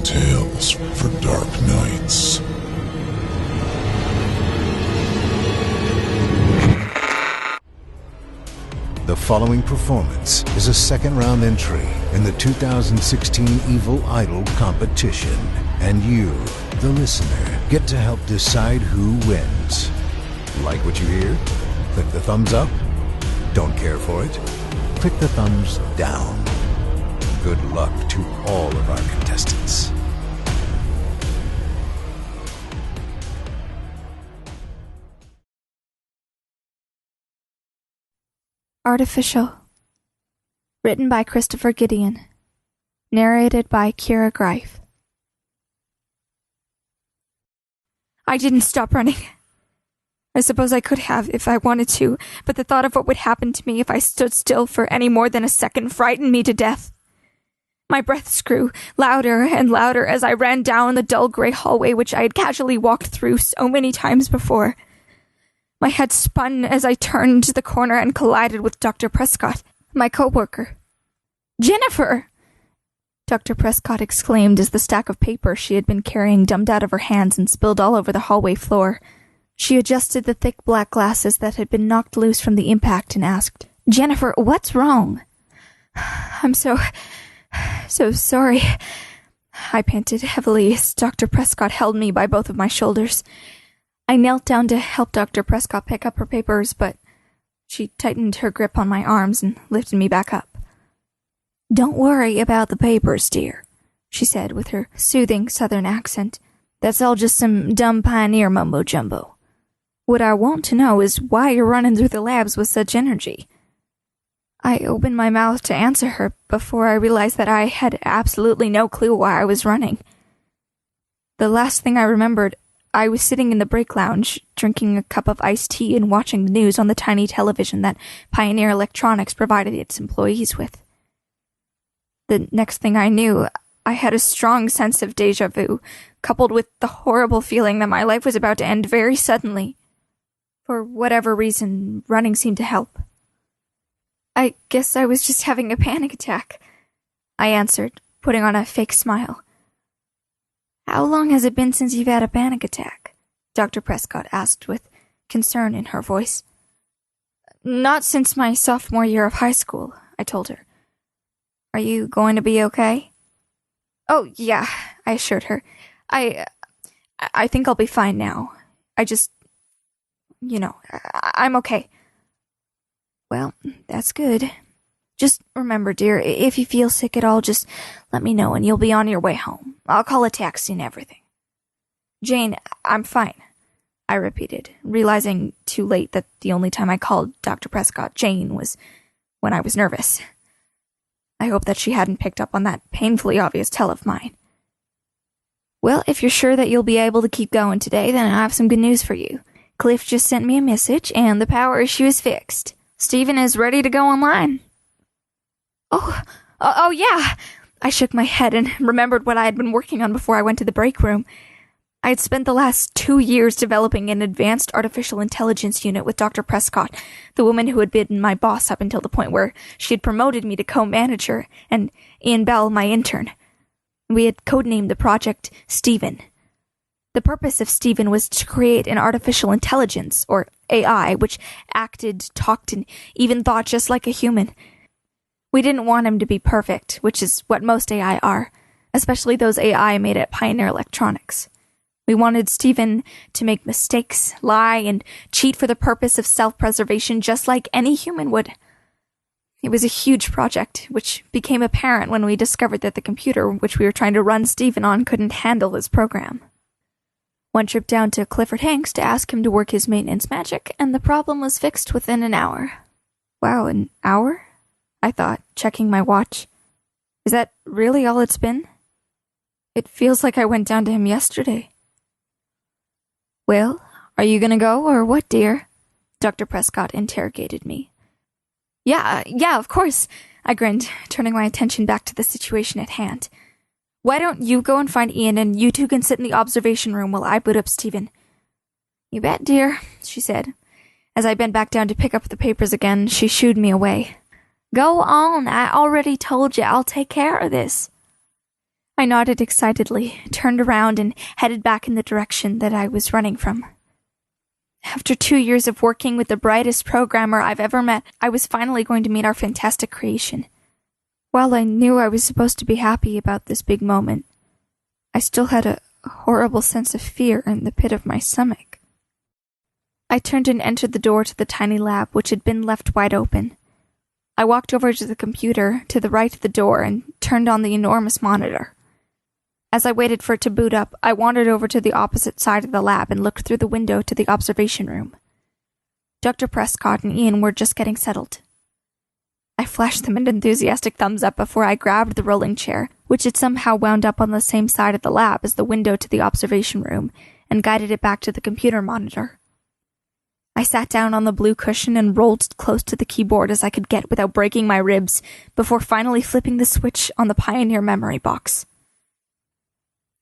tales for dark nights. The following performance is a second-round entry in the 2016 Evil Idol competition, and you, the listener, get to help decide who wins. Like what you hear? Click the thumbs up. Don't care for it? Click the thumbs down. Good luck to all of our contestants. Artificial. Written by Christopher Gideon. Narrated by Kyra Greif. I didn't stop running. I suppose I could have if I wanted to, but the thought of what would happen to me if I stood still for any more than a second frightened me to death. My breaths grew louder and louder as I ran down the dull gray hallway which I had casually walked through so many times before. My head spun as I turned the corner and collided with Dr. Prescott, my co-worker. "Jennifer!" Dr. Prescott exclaimed as the stack of paper she had been carrying dumped out of her hands and spilled all over the hallway floor. She adjusted the thick black glasses that had been knocked loose from the impact and asked, "Jennifer, what's wrong?" I'm so sorry," I panted heavily as Dr. Prescott held me by both of my shoulders. I knelt down to help Dr. Prescott pick up her papers, but she tightened her grip on my arms and lifted me back up. "Don't worry about the papers, dear," she said with her soothing southern accent. "That's all just some dumb pioneer mumbo-jumbo. What I want to know is why you're running through the labs with such energy." I opened my mouth to answer her before I realized that I had absolutely no clue why I was running. The last thing I remembered, I was sitting in the break lounge, drinking a cup of iced tea and watching the news on the tiny television that Pioneer Electronics provided its employees with. The next thing I knew, I had a strong sense of déjà vu, coupled with the horrible feeling that my life was about to end very suddenly. For whatever reason, running seemed to help. "I guess I was just having a panic attack," I answered, putting on a fake smile. "How long has it been since you've had a panic attack?" Dr. Prescott asked with concern in her voice. "Not since my sophomore year of high school," I told her. "Are you going to be okay?" "Oh, yeah," I assured her. I think I'll be fine now. I just, I'm okay." "Well, that's good. Just remember, dear, if you feel sick at all, just let me know and you'll be on your way home. I'll call a taxi and everything." "Jane, I'm fine," I repeated, realizing too late that the only time I called Dr. Prescott Jane was when I was nervous. I hoped that she hadn't picked up on that painfully obvious tell of mine. "Well, if you're sure that you'll be able to keep going today, then I have some good news for you. Cliff just sent me a message and the power issue is fixed. Stephen is ready to go online." Oh, yeah. I shook my head and remembered what I had been working on before I went to the break room. I had spent the last 2 years developing an advanced artificial intelligence unit with Dr. Prescott, the woman who had been my boss up until the point where she had promoted me to co-manager, and Ian Bell, my intern. We had codenamed the project Stephen. The purpose of Stephen was to create an artificial intelligence, or AI, which acted, talked, and even thought just like a human. We didn't want him to be perfect, which is what most AI are, especially those AI made at Pioneer Electronics. We wanted Stephen to make mistakes, lie, and cheat for the purpose of self-preservation just like any human would. It was a huge project, which became apparent when we discovered that the computer which we were trying to run Stephen on couldn't handle his program. One trip down to Clifford Hanks to ask him to work his maintenance magic, and the problem was fixed within an hour. Wow, an hour? I thought, checking my watch. Is that really all it's been? It feels like I went down to him yesterday. "Well, are you gonna go, or what, dear?" Dr. Prescott interrogated me. Yeah, of course," I grinned, turning my attention back to the situation at hand. "Why don't you go and find Ian, and you two can sit in the observation room while I boot up Stephen?" "You bet, dear," she said. As I bent back down to pick up the papers again, she shooed me away. "Go on, I already told you I'll take care of this." I nodded excitedly, turned around, and headed back in the direction that I was running from. After 2 years of working with the brightest programmer I've ever met, I was finally going to meet our fantastic creation. While I knew I was supposed to be happy about this big moment, I still had a horrible sense of fear in the pit of my stomach. I turned and entered the door to the tiny lab, which had been left wide open. I walked over to the computer to the right of the door and turned on the enormous monitor. As I waited for it to boot up, I wandered over to the opposite side of the lab and looked through the window to the observation room. Dr. Prescott and Ian were just getting settled. I flashed them an enthusiastic thumbs up before I grabbed the rolling chair, which had somehow wound up on the same side of the lab as the window to the observation room, and guided it back to the computer monitor. I sat down on the blue cushion and rolled as close to the keyboard as I could get without breaking my ribs, before finally flipping the switch on the Pioneer memory box.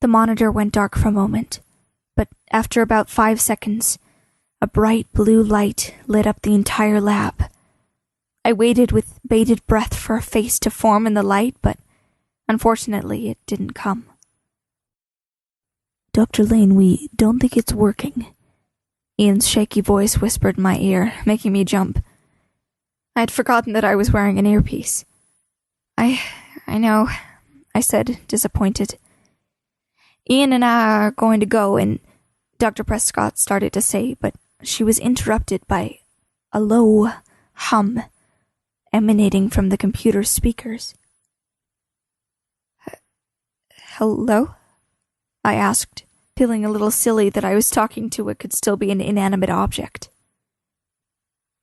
The monitor went dark for a moment, but after about 5 seconds, a bright blue light lit up the entire lab. I waited with bated breath for a face to form in the light, but unfortunately it didn't come. "Dr. Lane, we don't think it's working," Ian's shaky voice whispered in my ear, making me jump. I had forgotten that I was wearing an earpiece. I know," I said, disappointed. "Ian and I are going to go," and Dr. Prescott started to say, but she was interrupted by a low hum emanating from the computer speakers. "Hello?" I asked, feeling a little silly that I was talking to what could still be an inanimate object.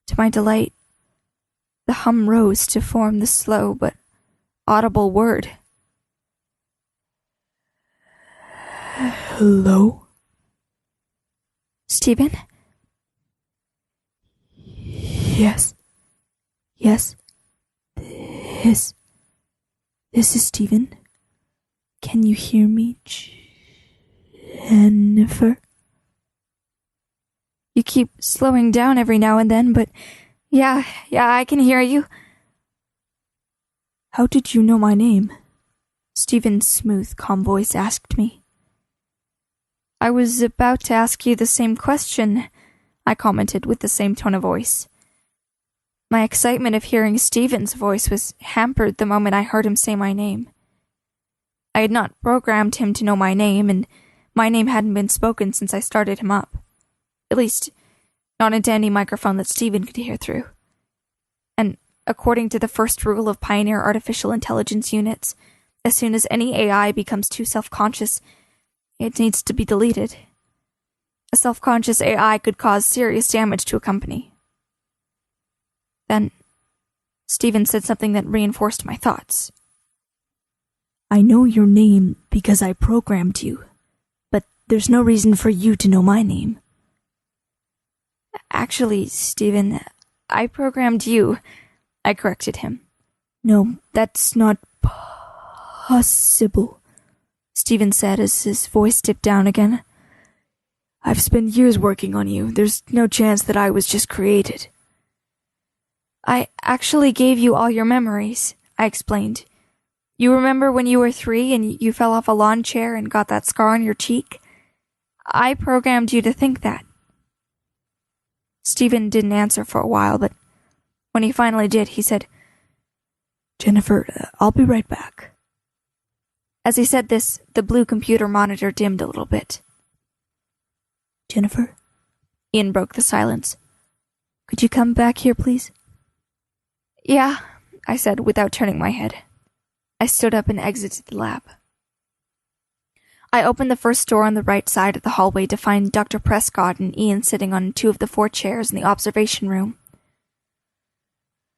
To my delight, the hum rose to form the slow but audible word. "Hello? Stephen?" Yes. This is Stephen. Can you hear me, Jennifer? You keep slowing down every now and then, but yeah, I can hear you. How did you know my name? Stephen's smooth, calm voice asked me. I was about to ask you the same question, I commented with the same tone of voice. My excitement of hearing Stephen's voice was hampered the moment I heard him say my name. I had not programmed him to know my name, and my name hadn't been spoken since I started him up. At least, not into any microphone that Stephen could hear through. And according to the first rule of Pioneer Artificial Intelligence units, as soon as any AI becomes too self-conscious, it needs to be deleted. A self-conscious AI could cause serious damage to a company. Then, Stephen said something that reinforced my thoughts. I know your name because I programmed you, but there's no reason for you to know my name. Actually, Stephen, I programmed you, I corrected him. No, that's not possible, Stephen said as his voice dipped down again. I've spent years working on you. There's no chance that I was just created. I actually gave you all your memories, I explained. You remember when you were 3 and you fell off a lawn chair and got that scar on your cheek? I programmed you to think that. Stephen didn't answer for a while, but when he finally did, he said, Jennifer, I'll be right back. As he said this, the blue computer monitor dimmed a little bit. Jennifer? Ian broke the silence. Could you come back here, please? Yeah, I said without turning my head. I stood up and exited the lab. I opened the first door on the right side of the hallway to find Dr. Prescott and Ian sitting on 2 of the 4 chairs in the observation room.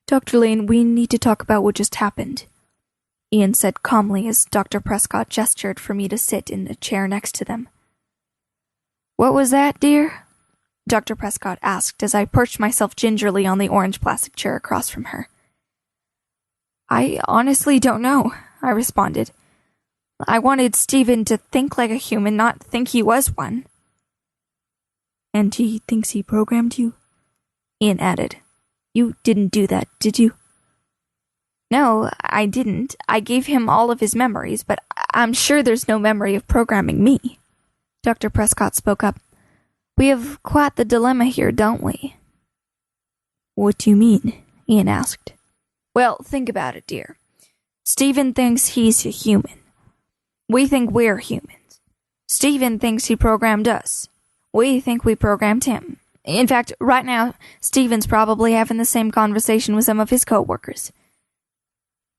Dr. Lane, we need to talk about what just happened, Ian said calmly as Dr. Prescott gestured for me to sit in a chair next to them. What was that, dear? Dr. Prescott asked as I perched myself gingerly on the orange plastic chair across from her. I honestly don't know, I responded. I wanted Stephen to think like a human, not think he was one. And he thinks he programmed you? Ian added. You didn't do that, did you? No, I didn't. I gave him all of his memories, but I'm sure there's no memory of programming me. Dr. Prescott spoke up. We have quite the dilemma here, don't we? What do you mean? Ian asked. Well, think about it, dear. Stephen thinks he's a human. We think we're humans. Stephen thinks he programmed us. We think we programmed him. In fact, right now, Stephen's probably having the same conversation with some of his co-workers.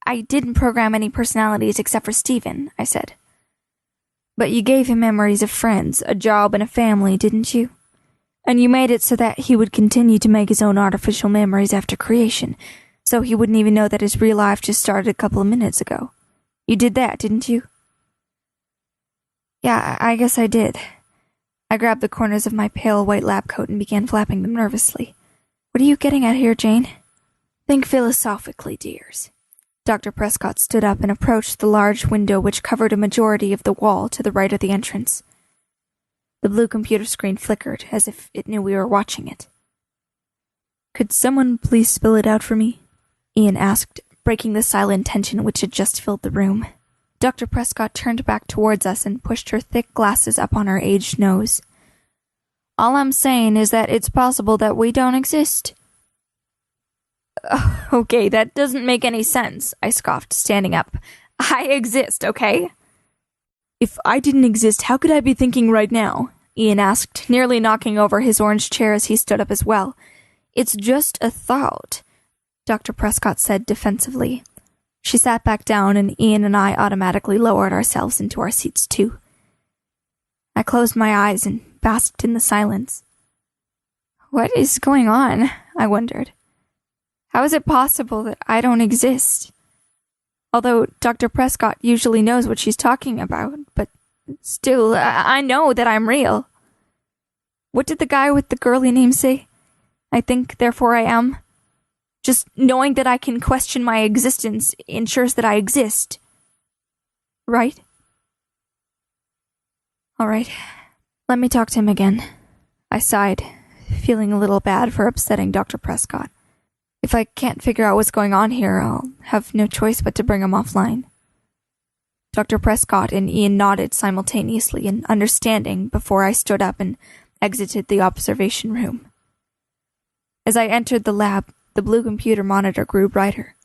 I didn't program any personalities except for Stephen, I said. But you gave him memories of friends, a job, and a family, didn't you? And you made it so that he would continue to make his own artificial memories after creation, so he wouldn't even know that his real life just started a couple of minutes ago. You did that, didn't you? Yeah, I guess I did. I grabbed the corners of my pale white lab coat and began flapping them nervously. What are you getting at here, Jane? Think philosophically, dears. Dr. Prescott stood up and approached the large window which covered a majority of the wall to the right of the entrance. The blue computer screen flickered, as if it knew we were watching it. Could someone please spell it out for me? Ian asked, breaking the silent tension which had just filled the room. Dr. Prescott turned back towards us and pushed her thick glasses up on her aged nose. All I'm saying is that it's possible that we don't exist. Okay, that doesn't make any sense, I scoffed, standing up. I exist, okay? If I didn't exist, how could I be thinking right now? Ian asked, nearly knocking over his orange chair as he stood up as well. It's just a thought, Dr. Prescott said defensively. She sat back down, and Ian and I automatically lowered ourselves into our seats too. I closed my eyes and basked in the silence. What is going on? I wondered. How is it possible that I don't exist? Although Dr. Prescott usually knows what she's talking about, but still, I know that I'm real. What did the guy with the girly name say? I think, therefore I am. Just knowing that I can question my existence ensures that I exist. Right? All right. Let me talk to him again. I sighed, feeling a little bad for upsetting Dr. Prescott. If I can't figure out what's going on here, I'll have no choice but to bring him offline. Dr. Prescott and Ian nodded simultaneously in understanding before I stood up and exited the observation room. As I entered the lab, the blue computer monitor grew brighter.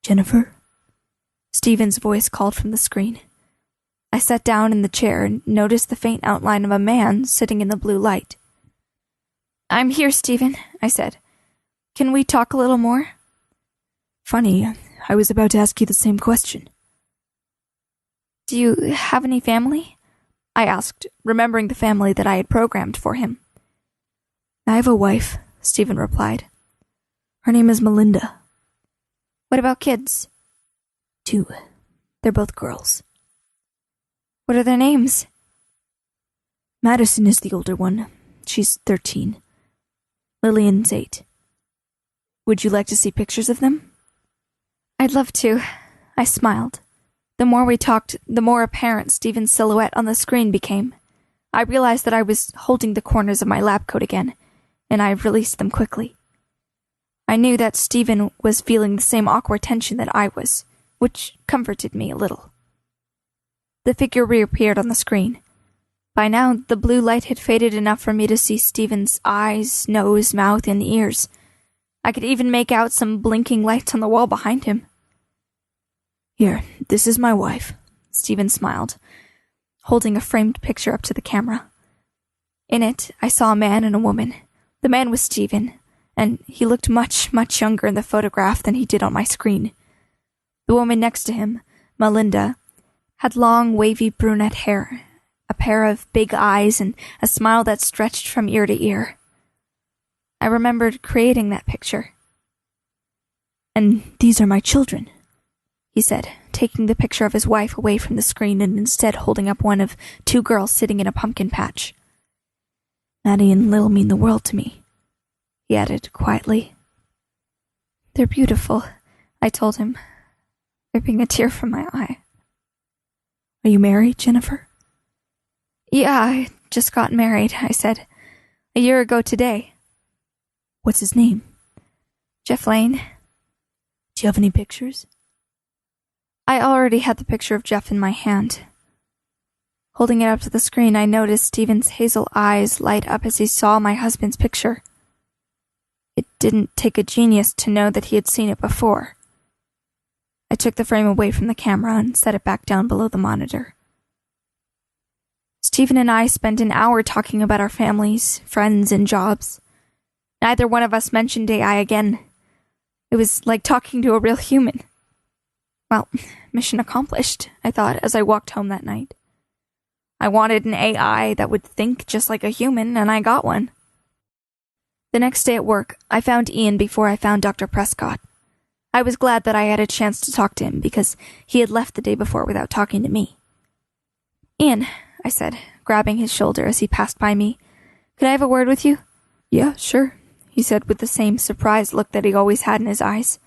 Jennifer? Stephen's voice called from the screen. I sat down in the chair and noticed the faint outline of a man sitting in the blue light. I'm here, Stephen, I said. Can we talk a little more? Funny, I was about to ask you the same question. Do you have any family? I asked, remembering the family that I had programmed for him. I have a wife, Stephen replied. Her name is Melinda. What about kids? 2. They're both girls. What are their names? Madison is the older one. She's 13. Lillian's 8. Would you like to see pictures of them? I'd love to. I smiled. The more we talked, the more apparent Stephen's silhouette on the screen became. I realized that I was holding the corners of my lab coat again, and I released them quickly. I knew that Stephen was feeling the same awkward tension that I was, which comforted me a little. The figure reappeared on the screen. By now, the blue light had faded enough for me to see Stephen's eyes, nose, mouth, and ears. I could even make out some blinking lights on the wall behind him. Here, this is my wife, Stephen smiled, holding a framed picture up to the camera. In it, I saw a man and a woman. The man was Stephen, and he looked much, much younger in the photograph than he did on my screen. The woman next to him, Melinda, had long, wavy brunette hair, a pair of big eyes, and a smile that stretched from ear to ear. I remembered creating that picture. And these are my children, he said, taking the picture of his wife away from the screen and instead holding up one of 2 girls sitting in a pumpkin patch. Maddie and Lil mean the world to me, he added quietly. They're beautiful, I told him, wiping a tear from my eye. Are you married, Jennifer? Yeah, I just got married, I said. A year ago today. What's his name? Jeff Lane. Do you have any pictures? I already had the picture of Jeff in my hand. Holding it up to the screen, I noticed Stephen's hazel eyes light up as he saw my husband's picture. It didn't take a genius to know that he had seen it before. I took the frame away from the camera and set it back down below the monitor. Stephen and I spent an hour talking about our families, friends, and jobs. Neither one of us mentioned AI again. It was like talking to a real human. Well, mission accomplished, I thought as I walked home that night. I wanted an AI that would think just like a human, and I got one. The next day at work, I found Ian before I found Dr. Prescott. I was glad that I had a chance to talk to him because he had left the day before without talking to me. "Ian," I said, grabbing his shoulder as he passed by me, "could I have a word with you?" "Yeah, sure," he said with the same surprised look that he always had in his eyes.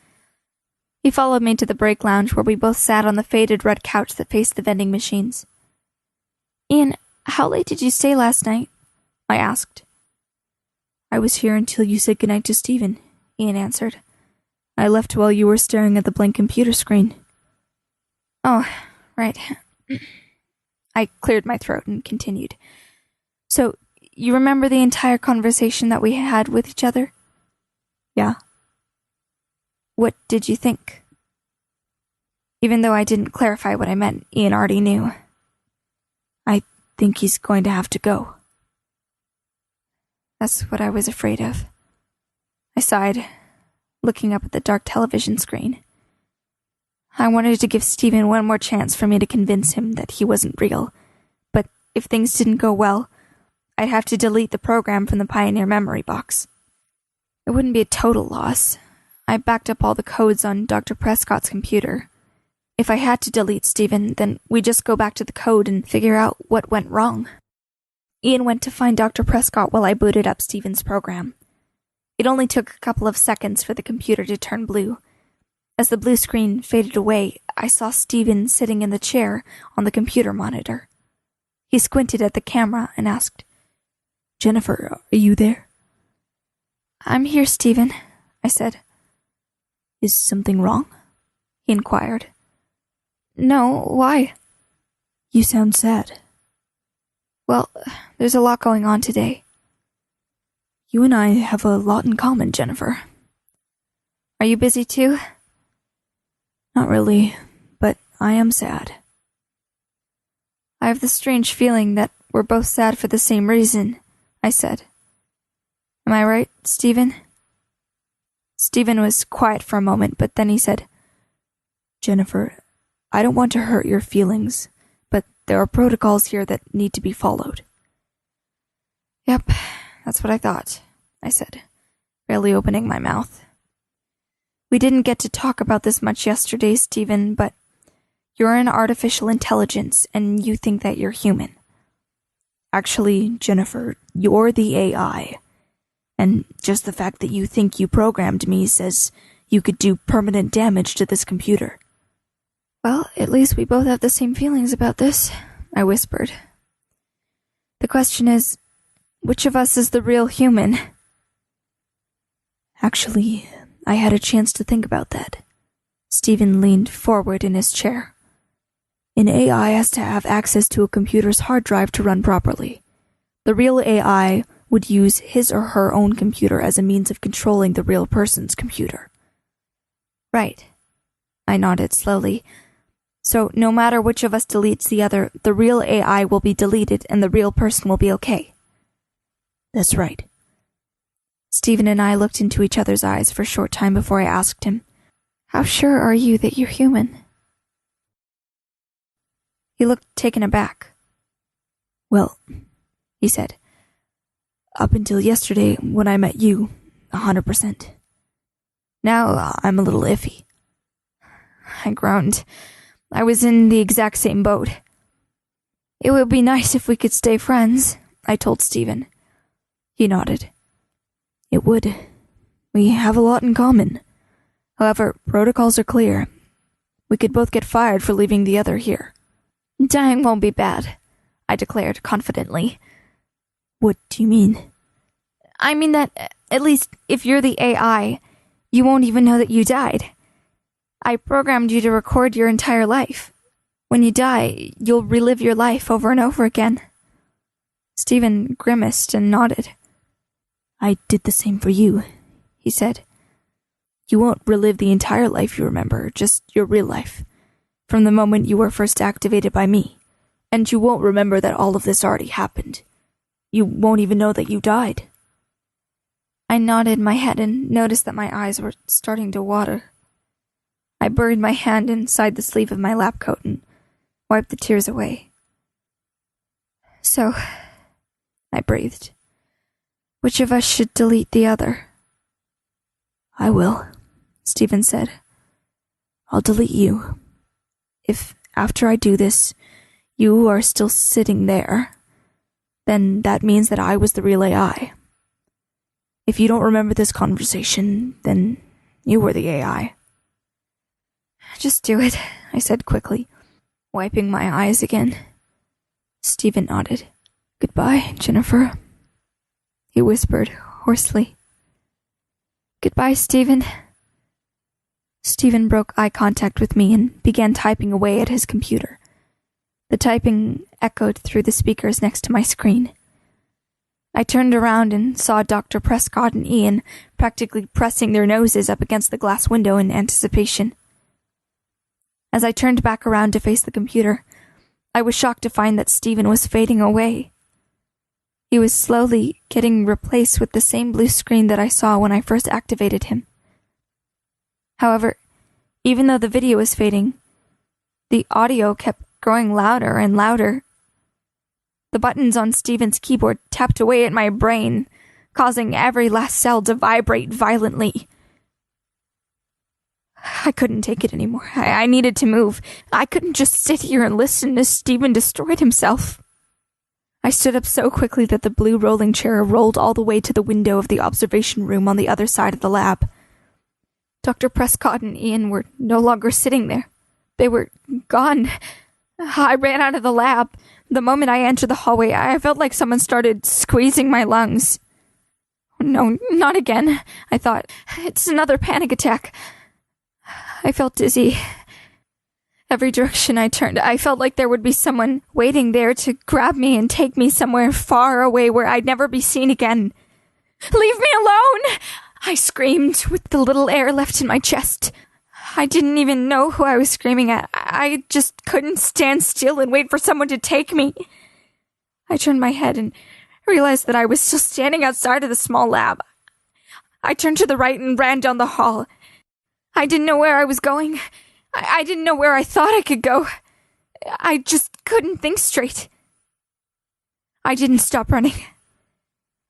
He followed me to the break lounge where we both sat on the faded red couch that faced the vending machines. "Ian, how late did you stay last night?" I asked. "I was here until you said goodnight to Stephen," Ian answered. "I left while you were staring at the blank computer screen." "Oh, right." I cleared my throat and continued. "So, you remember the entire conversation that we had with each other?" "Yeah." "What did you think?" Even though I didn't clarify what I meant, Ian already knew. "I think he's going to have to go." That's what I was afraid of. I sighed, looking up at the dark television screen. I wanted to give Stephen one more chance for me to convince him that he wasn't real, but if things didn't go well, I'd have to delete the program from the Pioneer memory box. It wouldn't be a total loss. I backed up all the codes on Dr. Prescott's computer. If I had to delete Stephen, then we'd just go back to the code and figure out what went wrong. Ian went to find Dr. Prescott while I booted up Stephen's program. It only took a couple of seconds for the computer to turn blue. As the blue screen faded away, I saw Stephen sitting in the chair on the computer monitor. He squinted at the camera and asked, "Jennifer, are you there?" "I'm here, Stephen," I said. "Is something wrong?" he inquired. "No, why?" "You sound sad." "Well, there's a lot going on today." "You and I have a lot in common, Jennifer." "Are you busy too?" "Not really, but I am sad." "I have the strange feeling that we're both sad for the same reason," I said. "Am I right, Stephen?" Stephen was quiet for a moment, but then he said, "Jennifer, I don't want to hurt your feelings, but there are protocols here that need to be followed." "Yep, that's what I thought," I said, barely opening my mouth. "We didn't get to talk about this much yesterday, Stephen, but you're an artificial intelligence and you think that you're human. Actually, Jennifer, you're the AI. And just the fact that you think you programmed me says you could do permanent damage to this computer." "Well, at least we both have the same feelings about this," I whispered. "The question is, which of us is the real human?" "Actually, I had a chance to think about that." Stephen leaned forward in his chair. "An AI has to have access to a computer's hard drive to run properly. The real AI would use his or her own computer as a means of controlling the real person's computer." "Right." I nodded slowly. "So no matter which of us deletes the other, the real AI will be deleted and the real person will be okay." "That's right." Stephen and I looked into each other's eyes for a short time before I asked him, "How sure are you that you're human?" He looked taken aback. "Well," he said, "up until yesterday when I met you, 100%. Now I'm a little iffy." I groaned. I was in the exact same boat. "It would be nice if we could stay friends," I told Stephen. He nodded. "It would. We have a lot in common. However, protocols are clear. We could both get fired for leaving the other here." "Dying won't be bad," I declared confidently. "What do you mean?" "I mean that, at least if you're the AI, you won't even know that you died. I programmed you to record your entire life. When you die, you'll relive your life over and over again. Stephen grimaced and nodded. I did the same for you, he said. You won't relive the entire life you remember, just your real life, from the moment you were first activated by me. And you won't remember that all of this already happened. You won't even know that you died. I nodded my head and noticed that my eyes were starting to water. I buried my hand inside the sleeve of my lab coat and wiped the tears away. So, I breathed. Which of us should delete the other? I will, Stephen said. I'll delete you. If, after I do this, you are still sitting there, then that means that I was the real AI. If you don't remember this conversation, then you were the AI. Just do it, I said quickly, wiping my eyes again. Stephen nodded. Goodbye, Jennifer, he whispered hoarsely. Goodbye, Stephen. Stephen broke eye contact with me and began typing away at his computer. The typing echoed through the speakers next to my screen. I turned around and saw Dr. Prescott and Ian practically pressing their noses up against the glass window in anticipation. As I turned back around to face the computer, I was shocked to find that Stephen was fading away. He was slowly getting replaced with the same blue screen that I saw when I first activated him. However, even though the video was fading, the audio kept growing louder and louder. The buttons on Stephen's keyboard tapped away at my brain, causing every last cell to vibrate violently. I couldn't take it anymore. I needed to move. I couldn't just sit here and listen as Stephen destroyed himself. I stood up so quickly that the blue rolling chair rolled all the way to the window of the observation room on the other side of the lab. Dr. Prescott and Ian were no longer sitting there. They were gone. I ran out of the lab. The moment I entered the hallway, I felt like someone started squeezing my lungs. No, not again, I thought. It's another panic attack. I felt dizzy. Every direction I turned, I felt like there would be someone waiting there to grab me and take me somewhere far away where I'd never be seen again. Leave me alone! I screamed with the little air left in my chest. I didn't even know who I was screaming at. I just couldn't stand still and wait for someone to take me. I turned my head and realized that I was still standing outside of the small lab. I turned to the right and ran down the hall. I didn't know where I was going. I didn't know where I thought I could go. I just couldn't think straight. I didn't stop running.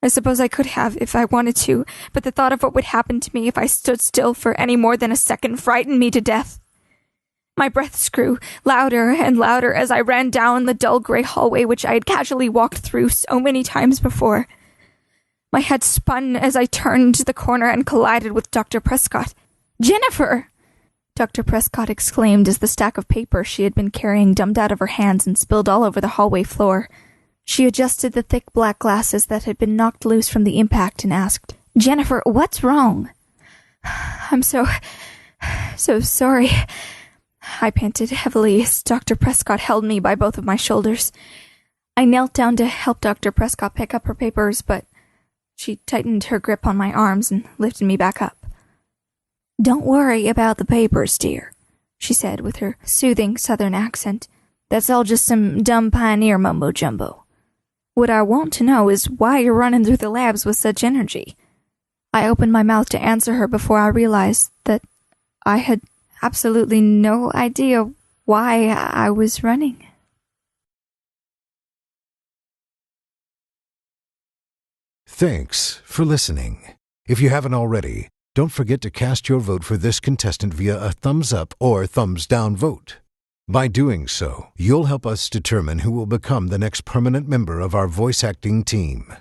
I suppose I could have if I wanted to, but the thought of what would happen to me if I stood still for any more than a second frightened me to death. My breaths grew louder and louder as I ran down the dull gray hallway which I had casually walked through so many times before. My head spun as I turned the corner and collided with Dr. Prescott. Jennifer! Dr. Prescott exclaimed as the stack of paper she had been carrying dumped out of her hands and spilled all over the hallway floor. She adjusted the thick black glasses that had been knocked loose from the impact and asked, Jennifer, what's wrong? I'm so sorry. I panted heavily as Dr. Prescott held me by both of my shoulders. I knelt down to help Dr. Prescott pick up her papers, but she tightened her grip on my arms and lifted me back up. Don't worry about the papers, dear, she said with her soothing southern accent. That's all just some dumb pioneer mumbo-jumbo. What I want to know is why you're running through the labs with such energy. I opened my mouth to answer her before I realized that I had absolutely no idea why I was running. Thanks for listening. If you haven't already, don't forget to cast your vote for this contestant via a thumbs up or thumbs down vote. By doing so, you'll help us determine who will become the next permanent member of our voice acting team.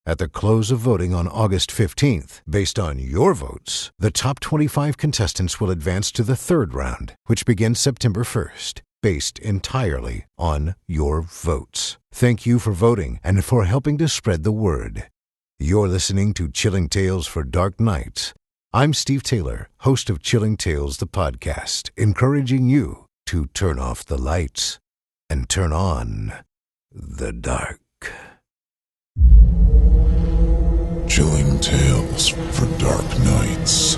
At the close of voting on August 15th, based on your votes, the top 25 contestants will advance to the third round, which begins September 1st, based entirely on your votes. Thank you for voting and for helping to spread the word. You're listening to Chilling Tales for Dark Nights. I'm Steve Taylor, host of Chilling Tales, the podcast, encouraging you to turn off the lights and turn on the dark. Chilling Tales for Dark Nights.